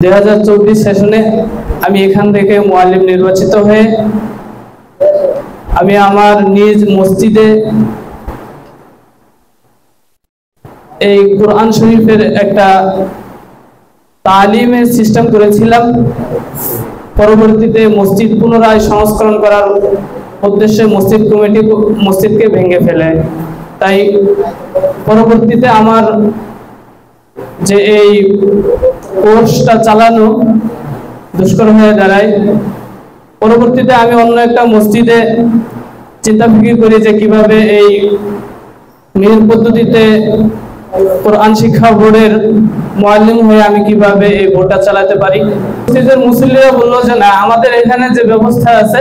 2024 সেশনে আমি এখান থেকে মুআল্লিম নির্বাচিত হয়ে আমি আমার নিজ মসজিদে এই কোরআন শরীফের একটা তালিমের সিস্টেম করেছিলাম। পরবর্তীতে মসজিদ পুনরায় সংস্করণ করার উদ্দেশ্যে মসজিদ কমিটি মসজিদকে ভেঙে ফেলে। তাই পরবর্তীতে আমার যে এই কোর্সটা চালানো দুষ্কর হয়ে দাঁড়ায়। পরবর্তীতে আমি অন্য একটা মসজিদে চিন্তা ফিকির করি যে কিভাবে এই নিজ পদ্ধতিতে কোরআন শিক্ষা বোর্ডের মুআল্লিম হয়ে আমি কিভাবে এই বোর্ডটা চালাতে পারি। মসজিদের মুসল্লিরা বললো যে না, আমাদের এখানে যে ব্যবস্থা আছে,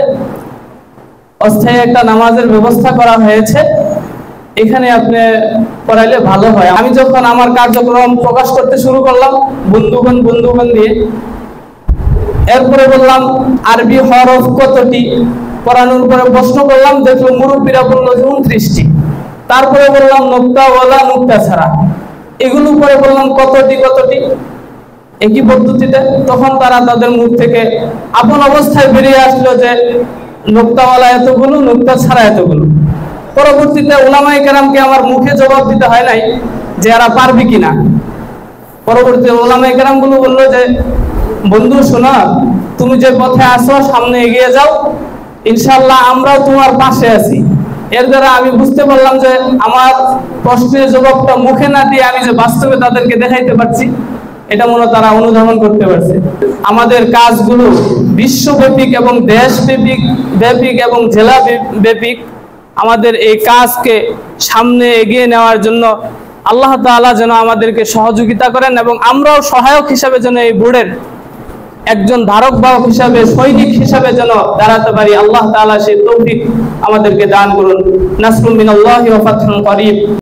অস্থায়ী একটা নামাজের ব্যবস্থা করা হয়েছে, এখানে আপনি পড়াইলে ভালো হয়। আমি যখন আমার কার্যক্রম প্রকাশ করতে শুরু করলাম বন্ধুগণ দিয়ে, এরপরে বললাম আরবি হরফ কতটি, পড়ানোর পরে প্রশ্ন করলাম, দেখলো মুরব্বীরা বললো যে 29টি। তারপরে বললাম নুক্তাওয়ালা নুক্তা ছাড়া, এগুলো পরে বললাম কতটি একই পদ্ধতিতে। তখন তারা তাদের মুখ থেকে আপন অবস্থায় বেরিয়ে আসলো যে নুক্তাওয়ালা এতগুলো, নুক্তা ছাড়া এতগুলো। পরবর্তীতে উলামায়ে কেরামকে আমার মুখে জবাব দিতে হয় নাই যে এরা পারবে কিনা। পরবর্তীতে উলামায়ে কেরাম গুলো বললো যে বন্ধু শোনো, তুমি যে পথে আসো সামনে এগিয়ে যাও, ইনশাআল্লাহ আমরাও তোমার পাশে আছি। এর দ্বারা আমি বুঝতে পারলাম যে আমার প্রশ্নের জবাবটা মুখে না দিয়ে আমি যে বাস্তবে তাদেরকে দেখাইতে পারছি, এটা মনে তারা অনুধাবন করতে পারছে। আমাদের কাজগুলো বিশ্বব্যাপী এবং দেশব্যাপী এবং জেলা ব্যাপী আমাদের এই কাজকে সামনে এগিয়ে নেওয়ার জন্য আল্লাহ তাআলা যেন আমাদেরকে সহযোগিতা করেন এবং আমরাও সহায়ক হিসাবে যেন এই বোর্ডের একজন ধারক বাহক হিসাবে, সৈনিক হিসাবে যেন দাঁড়াতে পারি। আল্লাহ তাআলা সেই তৌফিক আমাদেরকে দান করুন। নাসরুম মিনাল্লাহি ওয়া ফাতহুন করিব।